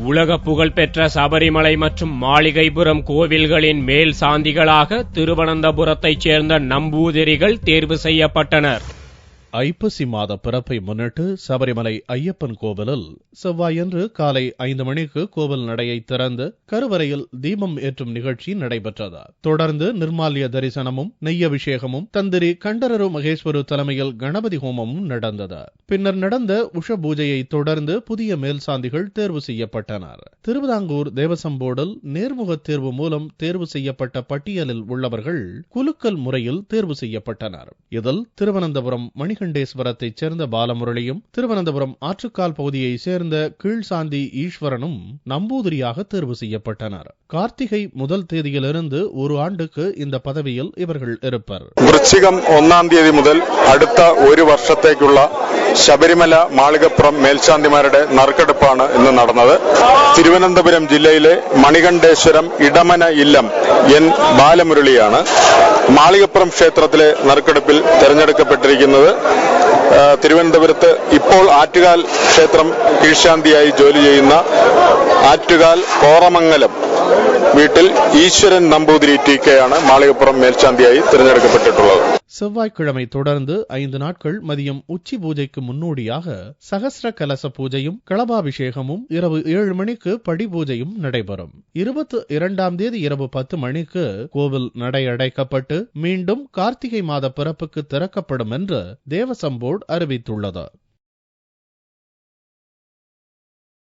உலக புகழ்பெற்ற சபரிமலை மற்றும் மாளிகைபுரம் கோவில்களின் மேல் சாந்திகளாக திருவனந்தபுரத்தைச் சேர்ந்த நம்பூதிரிகள் தேர்வு செய்யப்பட்டனர். ஐப்பசி மாத பிறப்பை முன்னிட்டு சபரிமலை ஐயப்பன் கோவிலில் செவ்வாயன்று காலை 5 மணிக்கு கோவில் நடையை திறந்து கருவறையில் தீபம் ஏற்றும் நிகழ்ச்சி நடைபெற்றது. தொடர்ந்து நிர்மால்ய தரிசனமும் நெய்யபிஷேகமும் தந்திரி கண்டரரு மகேஸ்வரு தலைமையில் கணபதி ஹோமமும் நடந்தது. பின்னர் நடந்த உஷ பூஜையை தொடர்ந்து புதிய மேல்சாந்திகள் தேர்வு செய்யப்பட்டனர். திருவிதாங்கூர் தேவசம் போர்டில் நேர்முக தேர்வு மூலம் தேர்வு செய்யப்பட்ட பட்டியலில் உள்ளவர்கள் குலுக்கல் முறையில் தேர்வு செய்யப்பட்டனர். இதில் திருவனந்தபுரம் மணிகண்டேஸ்வரத்தைச் சேர்ந்த பாலமுரளியும் திருவனந்தபுரம் ஆற்றுக்கால் பகுதியைச் சேர்ந்த கீழ்சாந்தி ஈஸ்வரனும் நம்பூதிரியாக தேர்வு செய்யப்பட்டனர். கார்த்திகை முதல் தேதியிலிருந்து ஒரு ஆண்டுக்கு இந்த பதவியில் இவர்கள் இருப்பர். விருச்சிகம் 1-ാം തീയതി മുതൽ അടുത്ത ഒരു വർഷത്തേക്കുള്ള ശബരിമല മാളികപ്പുറം മേൽശാന്തിമാരുടെ നറുക്കെടുപ്പാണ് ഇന്ന് നടന്നത്. തിരുവനന്തപുരം ജില്ലയിലെ മണികണ്ഠേശ്വരം ഇടമന ഇല്ലം എൻ ബാലമുരളിയാണ് മാളികപ്പുറം ക്ഷേത്രത്തിലെ നറുക്കെടുപ്പിൽ തെരഞ്ഞെടുക്കപ്പെട്ടിരിക്കുന്നത്. തിരുവനന്തപുരത്ത് ഇപ്പോൾ ആറ്റുകാൽ ക്ഷേത്രം കീഴ്ശാന്തിയായി ജോലി ചെയ്യുന്ന ആറ്റുകാൽ കോറമംഗലം വീട്ടിൽ ഈശ്വരൻ നമ്പൂതിരി ടി.കെ.യാണ് മാളികപ്പുറം മേൽശാന്തിയായി തിരഞ്ഞെടുക്കപ്പെട്ടിട്ടുള്ളത്. செவ்வாய்க்கிழமை தொடர்ந்து 5 நாட்கள் மதியம் உச்சி பூஜைக்கு முன்னோடியாக சகஸ்ர கலச பூஜையும் களபாபிஷேகமும் இரவு 7 மணிக்கு படி பூஜையும் நடைபெறும். 22ஆம் தேதி இரவு 10 மணிக்கு கோவில் நடை அடைக்கப்பட்டு மீண்டும் கார்த்திகை மாத பிறப்புக்கு திறக்கப்படும் என்று தேவசம் போர்டு அறிவித்துள்ளது.